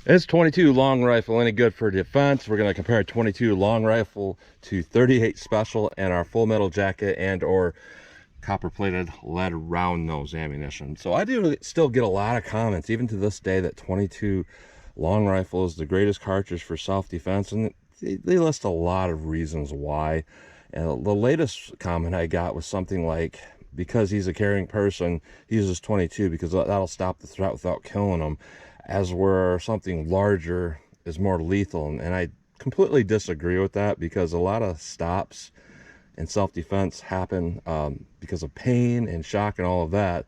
Is 22 long rifle any good for defense? We're going to compare 22 long rifle to 38 special and our full metal jacket and or copper plated lead round nose ammunition. So I do still get a lot of comments even to this day that 22 long rifle is the greatest cartridge for self-defense, and they list a lot of reasons why. And the latest comment I got was something like, because he's a caring person, he uses 22 because that'll stop the threat without killing him, as where something larger is more lethal. And I completely disagree with that, because a lot of stops in self-defense happen because of pain and shock and all of that.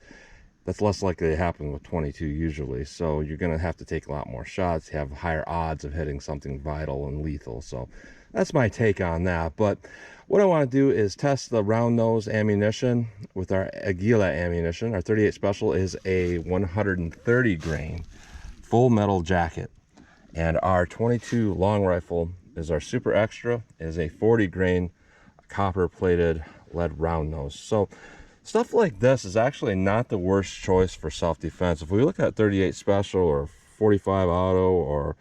That's less likely to happen with 22 usually. So you're going to have to take a lot more shots, have higher odds of hitting something vital and lethal. So that's my take on that. But what I want to do is test the round nose ammunition with our Aguila ammunition. Our 38 special is a 130 grain full metal jacket, and our 22 long rifle is our super extra, is a 40 grain copper plated lead round nose. So stuff like this is actually not the worst choice for self-defense. If we look at 38 special or 45 auto or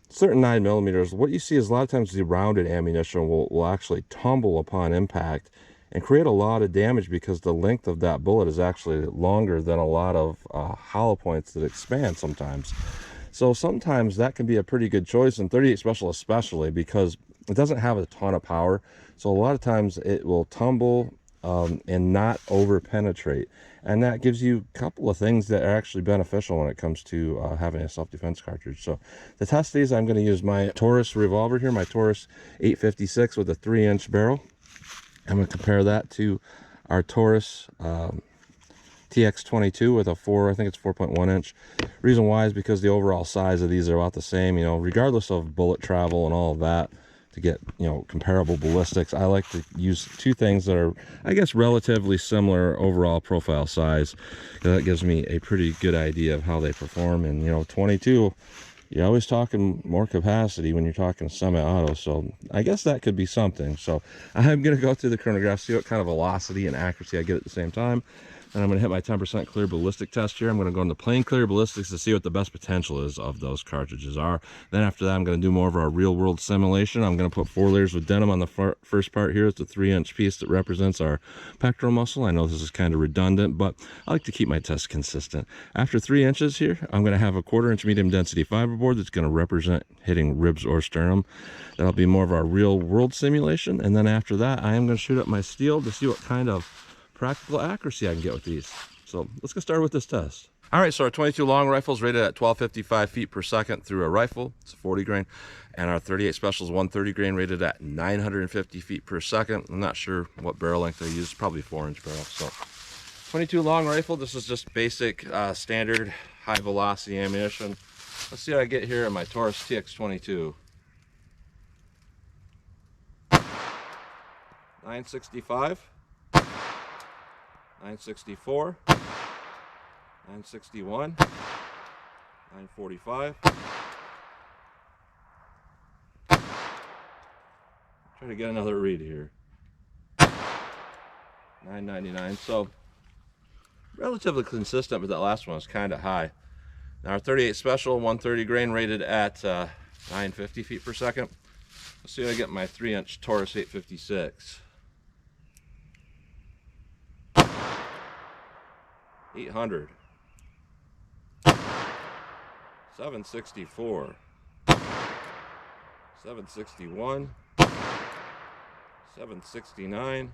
certain 9mm, what you see is a lot of times the rounded ammunition will actually tumble upon impact and create a lot of damage, because the length of that bullet is actually longer than a lot of hollow points that expand sometimes. So sometimes that can be a pretty good choice, and 38 special especially, because it doesn't have a ton of power. So a lot of times it will tumble and not over penetrate, and that gives you a couple of things that are actually beneficial when it comes to having a self-defense cartridge. So to test these, I'm going to use my Taurus revolver here, my Taurus 856 with a 3-inch barrel. I'm going to compare that to our Taurus TX22 with a I think it's 4.1 inch. Reason why is because the overall size of these are about the same, you know, regardless of bullet travel and all of that. To get, you know, comparable ballistics, I like to use two things that are, I guess, relatively similar overall profile size. That gives me a pretty good idea of how they perform. And, you know, 22, you're always talking more capacity when you're talking semi-auto, so I guess that could be something. So I'm going to go through the chronograph, see what kind of velocity and accuracy I get at the same time. And I'm going to hit my 10% clear ballistic test here. I'm going to go into plain clear ballistics to see what the best potential is of those cartridges are. Then after that, I'm going to do more of our real world simulation. I'm going to put 4 layers with denim on the first part here. It's a 3-inch piece that represents our pectoral muscle. I know this is kind of redundant, but I like to keep my tests consistent. After 3 inches here, I'm going to have a 1/4 inch medium density fiberboard that's going to represent hitting ribs or sternum. That'll be more of our real world simulation. And then after that, I am going to shoot up my steel to see what kind of practical accuracy I can get with these. So let's get started with this test. All right, so our 22 long rifles rated at 1255 feet per second through a rifle. It's a 40 grain. And our 38 specials 130 grain rated at 950 feet per second. I'm not sure what barrel length I use, probably 4-inch barrel. So 22 long rifle, this is just basic standard high velocity ammunition. Let's see what I get here in my Taurus TX22. 965. 964, 961, 945. Try to get another read here. 999. So relatively consistent, but that last one was kind of high. Now our 38 special 130 grain rated at 950 feet per second. Let's see what I get in my 3-inch Taurus 856. 800, 764, 761, 769,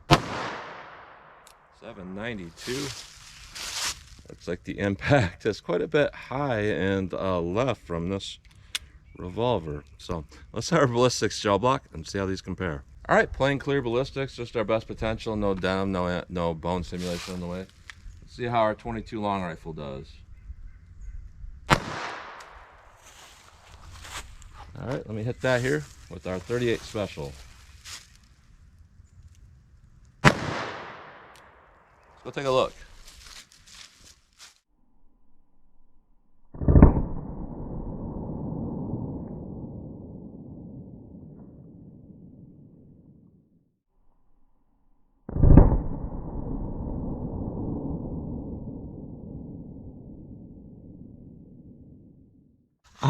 792. Looks like the impact is quite a bit high and left from this revolver. So let's have our ballistics gel block and see how these compare. All right, plain clear ballistics, just our best potential. No denim, no bone simulation on the way. See how our 22 long rifle does. All right, let me hit that here with our 38 special. Let's go take a look.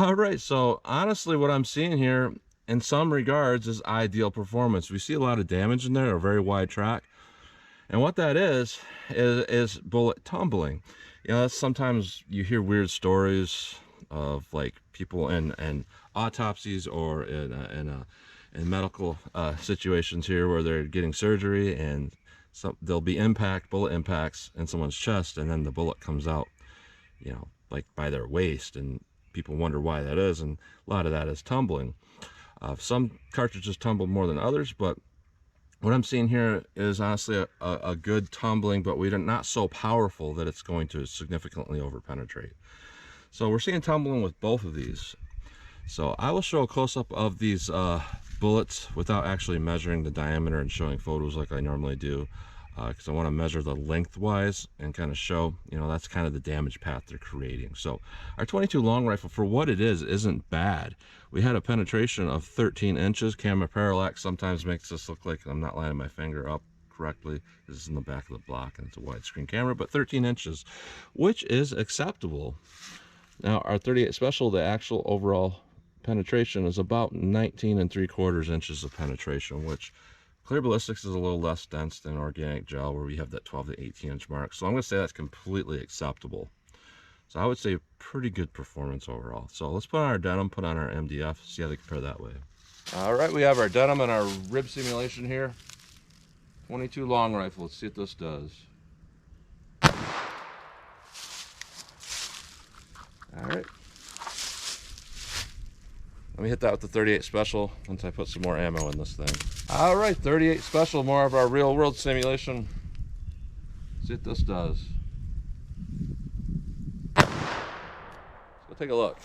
All right, so honestly, what I'm seeing here in some regards is ideal performance. We see a lot of damage in there, a very wide track. And what that is bullet tumbling. You know, that's sometimes you hear weird stories of like people in autopsies or in medical situations here where they're getting surgery and there'll be bullet impacts in someone's chest, and then the bullet comes out, you know, like by their waist, and people wonder why that is, and a lot of that is tumbling. Some cartridges tumble more than others, but what I'm seeing here is honestly a good tumbling, but we're not so powerful that it's going to significantly overpenetrate. So we're seeing tumbling with both of these. So I will show a close-up of these bullets without actually measuring the diameter and showing photos like I normally do, because I want to measure the lengthwise and kind of show, you know, that's kind of the damage path they're creating. So our 22 long rifle, for what it is, isn't bad. We had a penetration of 13 inches. Camera parallax sometimes makes this look like I'm not lining my finger up correctly. This is in the back of the block and it's a widescreen camera, but 13 inches, which is acceptable. Now our 38 Special, the actual overall penetration is about 19 3/4 inches of penetration, which clear ballistics is a little less dense than organic gel, where we have that 12 to 18 inch mark. So I'm going to say that's completely acceptable. So I would say pretty good performance overall. So let's put on our Denim, put on our MDF, see how they compare that way. All right, we have our Denim and our rib simulation here. 22 long rifle. Let's see what this does. All right. Let me hit that with the 38 Special once I put some more ammo in this thing. All right, 38 Special, more of our real world simulation. Let's see what this does. Let's go take a look.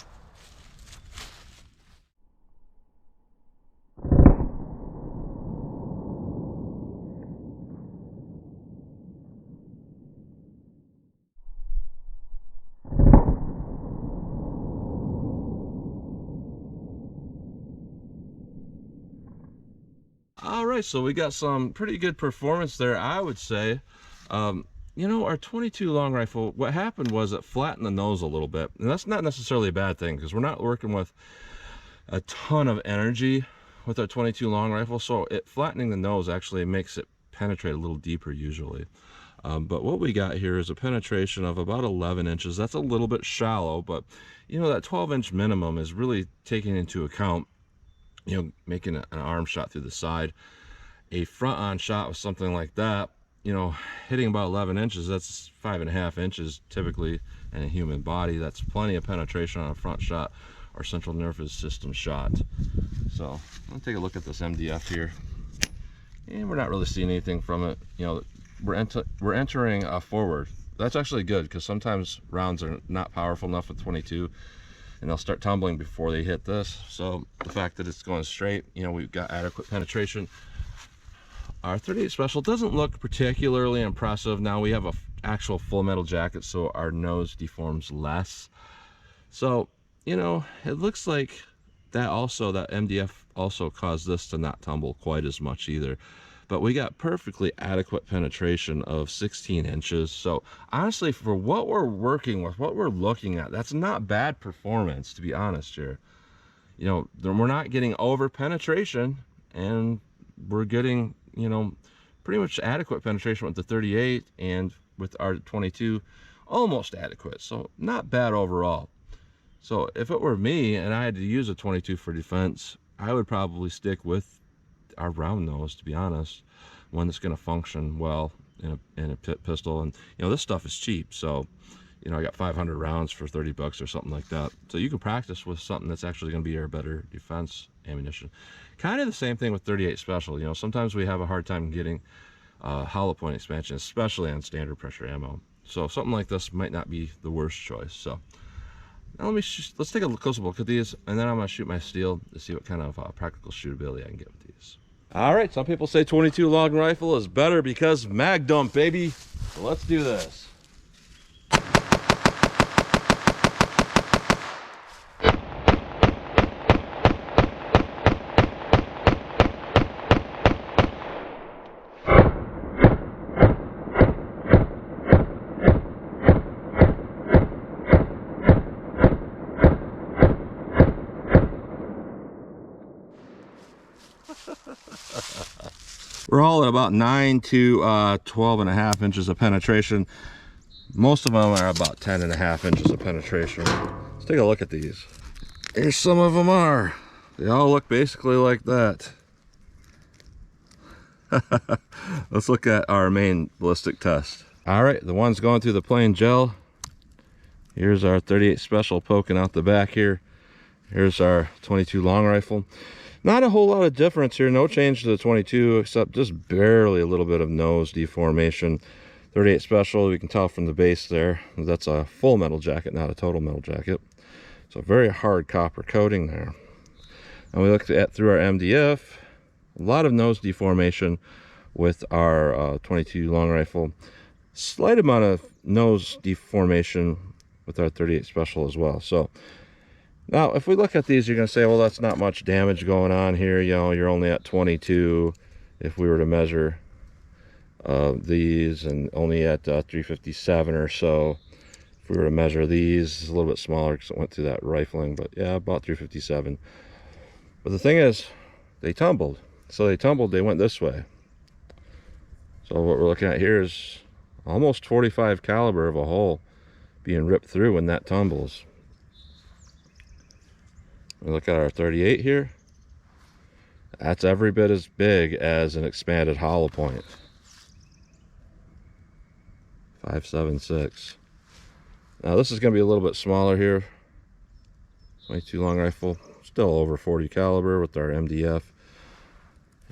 All right, so we got some pretty good performance there, I would say. You know, our 22 long rifle, what happened was it flattened the nose a little bit, and that's not necessarily a bad thing because we're not working with a ton of energy with our 22 long rifle, so it flattening the nose actually makes it penetrate a little deeper usually. But what we got here is a penetration of about 11 inches. That's a little bit shallow, but you know, that 12-inch minimum is really taking into account, you know, making an arm shot through the side. A front on shot with something like that, you know, hitting about 11 inches, that's 5.5 inches typically in a human body. That's plenty of penetration on a front shot or central nervous system shot. So let's take a look at this MDF here, and we're not really seeing anything from it. You know, we're entering forward. That's actually good because sometimes rounds are not powerful enough with 22 and they'll start tumbling before they hit this. So the fact that it's going straight, you know, we've got adequate penetration. Our 38 Special doesn't look particularly impressive. Now we have a actual full metal jacket, so our nose deforms less. So, you know, it looks like that MDF also caused this to not tumble quite as much either. But we got perfectly adequate penetration of 16 inches. So honestly, for what we're working with, what we're looking at, that's not bad performance, to be honest here. You know, we're not getting over penetration, and we're getting, you know, pretty much adequate penetration with the 38, and with our 22 almost adequate. So not bad overall. So if it were me and I had to use a 22 for defense, I would probably stick with our round nose, to be honest, one that's going to function well in a pistol. And you know, this stuff is cheap, so you know, I got 500 rounds for 30 bucks or something like that. So you can practice with something that's actually going to be your better defense ammunition. Kind of the same thing with 38 Special. You know, sometimes we have a hard time getting hollow point expansion, especially on standard pressure ammo. So something like this might not be the worst choice. So now let's take a closer look at these, and then I'm going to shoot my steel to see what kind of practical shootability I can get with these. All right, some people say 22 long rifle is better because mag dump, baby. So let's do this. We're all at about 9 to 12.5 inches of penetration. Most of them are about 10.5 inches of penetration. Let's take a look at these. Here's some of them are. They all look basically like that. Let's look at our main ballistic test. All right, the one's going through the plain gel. Here's our 38 special poking out the back here. Here's our 22 long rifle. Not a whole lot of difference here. No change to the 22, except just barely a little bit of nose deformation. 38 special, we can tell from the base there. That's a full metal jacket, not a total metal jacket. So very hard copper coating there. And we looked at through our MDF, a lot of nose deformation with our 22 long rifle. Slight amount of nose deformation with our 38 special as well. So now if we look at these, you're going to say, well, that's not much damage going on here. You know, you're only at 22 if we were to measure these, and only at 357 or so if we were to measure these. It's a little bit smaller because it went through that rifling, but yeah, about 357. But the thing is, they tumbled. So they tumbled, they went this way. So what we're looking at here is almost 45 caliber of a hole being ripped through when that tumbles. We look at our 38 here. That's every bit as big as an expanded hollow point. 5.76. Now this is going to be a little bit smaller here. 22 long rifle, still over 40 caliber with our MDF.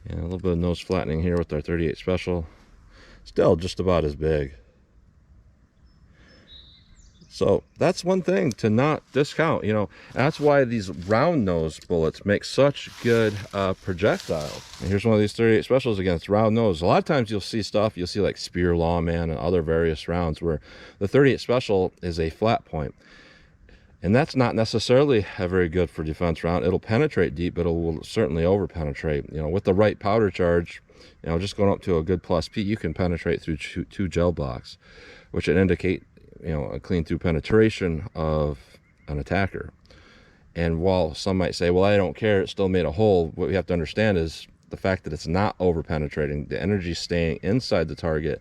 And a little bit of nose flattening here with our 38 special. Still just about as big. So that's one thing to not discount, you know. That's why these round nose bullets make such good projectiles. And here's one of these 38 specials again. It's round nose. A lot of times you'll see stuff, you'll see like Spear Lawman and other various rounds where the 38 special is a flat point. And that's not necessarily a very good for defense round. It'll penetrate deep, but it will certainly over penetrate. You know, with the right powder charge, you know, just going up to a good plus P, you can penetrate through two gel blocks, which would indicate, you know, a clean through penetration of an attacker. And while some might say, well, I don't care, it still made a hole, what we have to understand is the fact that it's not over penetrating, the energy staying inside the target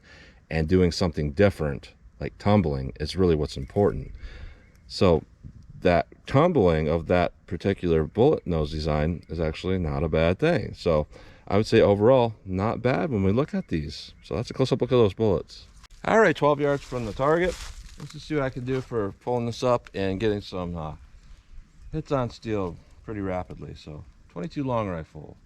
and doing something different, like tumbling, is really what's important. So that tumbling of that particular bullet nose design is actually not a bad thing. So I would say overall, not bad when we look at these. So that's a close-up look at those bullets. All right, 12 yards from the target. Let's just see what I can do for pulling this up and getting some hits on steel pretty rapidly. So 22 long rifle.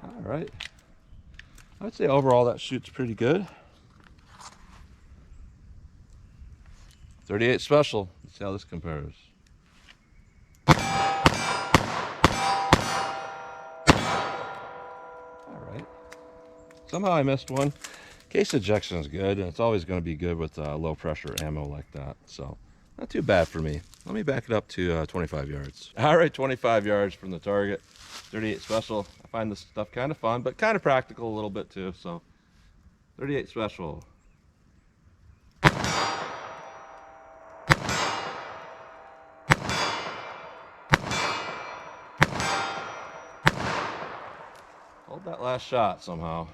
All right. I'd say overall that shoots pretty good. 38 special. Let's see how this compares. Somehow I missed one. Case ejection is good, and it's always going to be good with low pressure ammo like that. So not too bad for me. Let me back it up to 25 yards. All right, 25 yards from the target. 38 special. I find this stuff kind of fun, but kind of practical a little bit too. So 38 special. Hold that last shot somehow.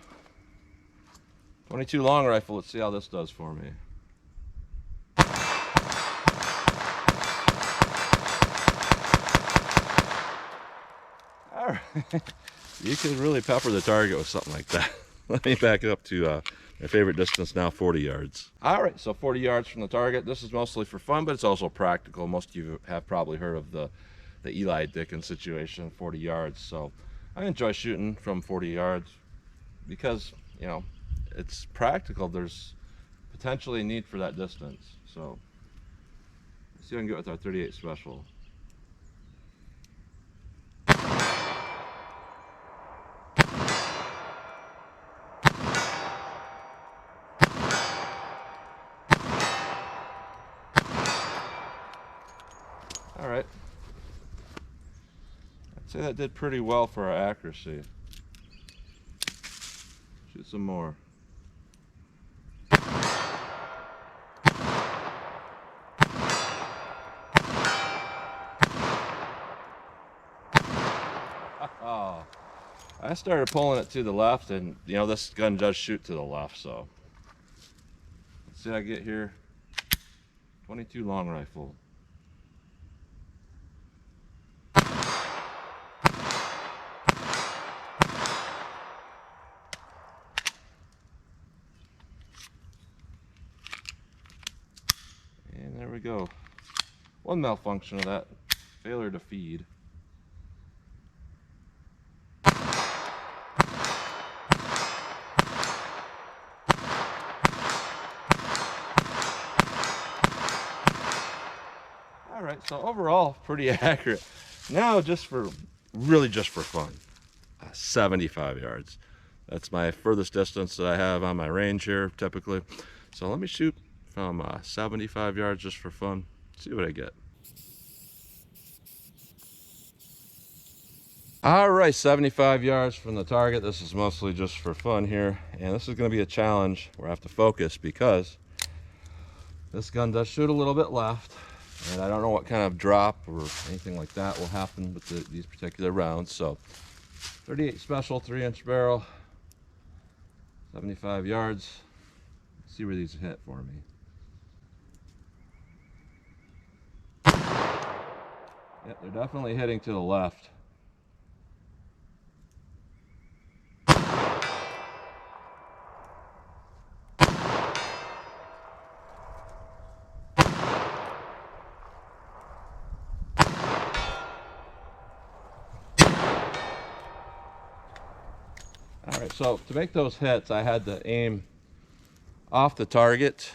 22 long rifle, let's see how this does for me. All right. You can really pepper the target with something like that. Let me back it up to my favorite distance now, 40 yards. All right, so 40 yards from the target. This is mostly for fun, but it's also practical. Most of you have probably heard of the Eli Dickens situation, 40 yards. So I enjoy shooting from 40 yards because, you know, it's practical. There's potentially a need for that distance. So let's see what I can get with our 38 special. All right. I'd say that did pretty well for our accuracy. Shoot some more. Oh, I started pulling it to the left, and you know this gun does shoot to the left. So let's see what I get here. 22 long rifle. And there we go. One malfunction of that, failure to feed. All right, so overall, pretty accurate. Now, really just for fun, 75 yards. That's my furthest distance that I have on my range here, typically. So let me shoot from 75 yards just for fun. See what I get. All right, 75 yards from the target. This is mostly just for fun here. And this is gonna be a challenge where I have to focus because this gun does shoot a little bit left. And I don't know what kind of drop or anything like that will happen with these particular rounds. So 38 special, 3-inch barrel, 75 yards. Let's see where these hit for me. Yep, they're definitely hitting to the left. All right, so to make those hits, I had to aim off the target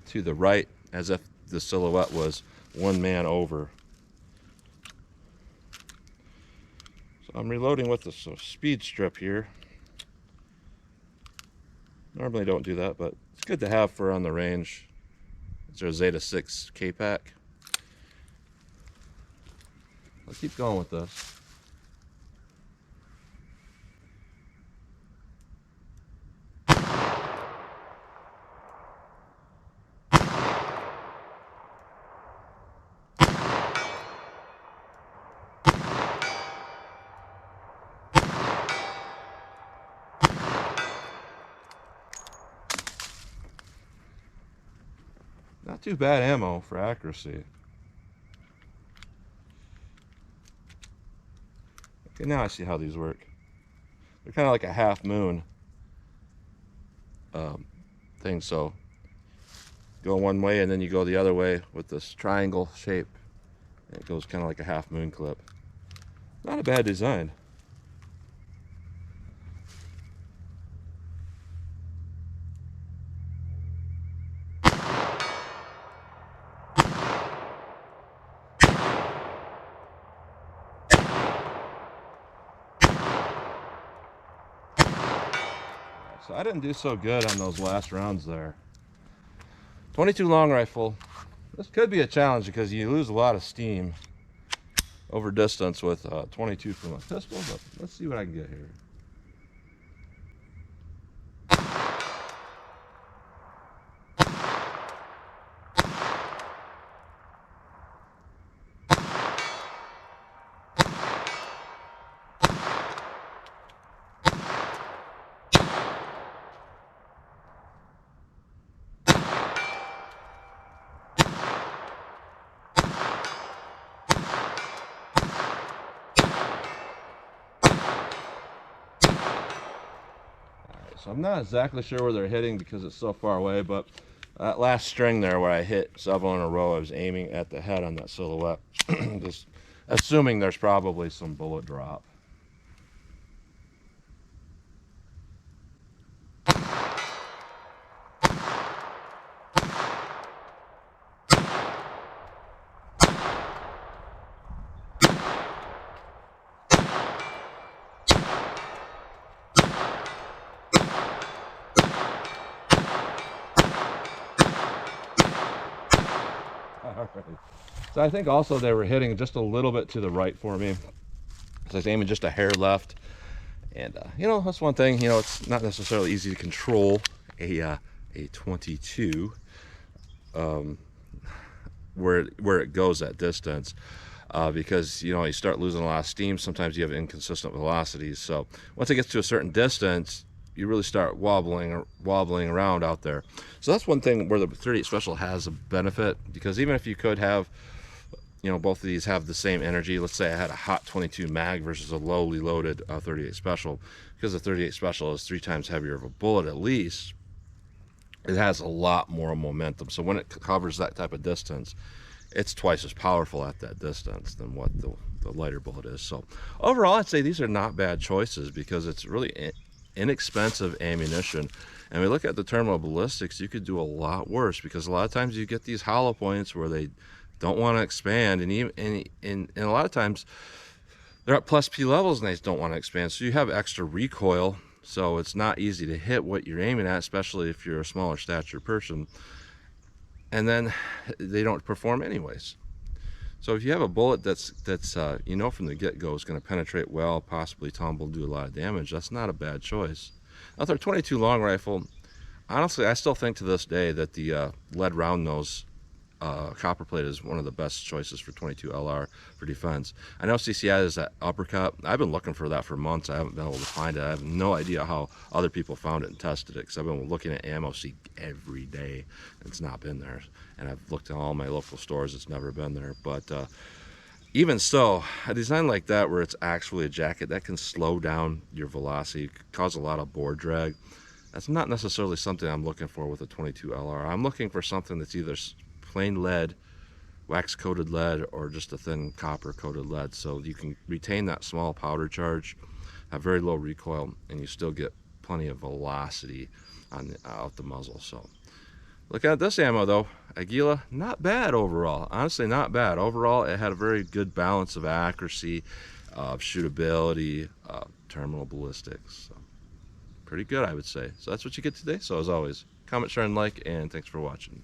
to the right, as if the silhouette was one man over. So I'm reloading with the speed strip here. Normally don't do that, but it's good to have for on the range. It's our Zeta 6 K-Pack. Let's keep going with this. Not too bad ammo for accuracy. Okay, now I see how these work. They're kind of like a half moon thing, so go one way and then you go the other way with this triangle shape. It goes kind of like a half moon clip. Not a bad design. So I didn't do so good on those last rounds there. 22 long rifle. This could be a challenge because you lose a lot of steam over distance with 22 from a pistol, but let's see what I can get here. So I'm not exactly sure where they're hitting because it's so far away, but that last string there where I hit several in a row, I was aiming at the head on that silhouette. Just assuming there's probably some bullet drop. So I think also they were hitting just a little bit to the right for me. So I was aiming just a hair left. And you know, that's one thing, you know, it's not necessarily easy to control a 22 where it goes at distance. because you start losing a lot of steam. Sometimes you have inconsistent velocities. So once it gets to a certain distance, you really start wobbling around out there. So that's one thing where the 38 Special has a benefit, because even if you could have, both of these have the same energy. Let's say I had a hot 22 mag versus a lowly loaded 38 Special, because the 38 Special is 3 times heavier of a bullet at least. It has a lot more momentum. So when it covers that type of distance, it's twice as powerful at that distance than what the lighter bullet is. So overall, I'd say these are not bad choices, because it's really inexpensive ammunition. And we look at the terminal ballistics, you could do a lot worse, because a lot of times you get these hollow points where they don't want to expand, and a lot of times they're at plus P levels and they don't want to expand, so you have extra recoil, so it's not easy to hit what you're aiming at, especially if you're a smaller stature person, and then they don't perform anyways. So if you have a bullet that's from the get-go is going to penetrate well, possibly tumble, do a lot of damage, that's not a bad choice. Now, with our 22 long rifle, honestly, I still think to this day that the lead round nose copper plate is one of the best choices for 22 LR for defense. I know CCI is that uppercut. I've been looking for that for months. I haven't been able to find it. I have no idea how other people found it and tested it, because I've been looking at ammo seek every day. It's not been there, and I've looked at all my local stores. It's never been there. But even so, a design like that, where it's actually a jacket, that can slow down your velocity, cause a lot of bore drag. That's not necessarily something I'm looking for with a 22 LR. I'm looking for something that's either plain lead, wax coated lead, or just a thin copper coated lead, so you can retain that small powder charge, have very low recoil, and you still get plenty of velocity out the muzzle. So looking at this ammo though, Aguila, not bad overall. Honestly, not bad overall. It had a very good balance of accuracy, shootability, terminal ballistics. So pretty good, I would say. So that's what you get today. So as always, comment, share, and like, and thanks for watching.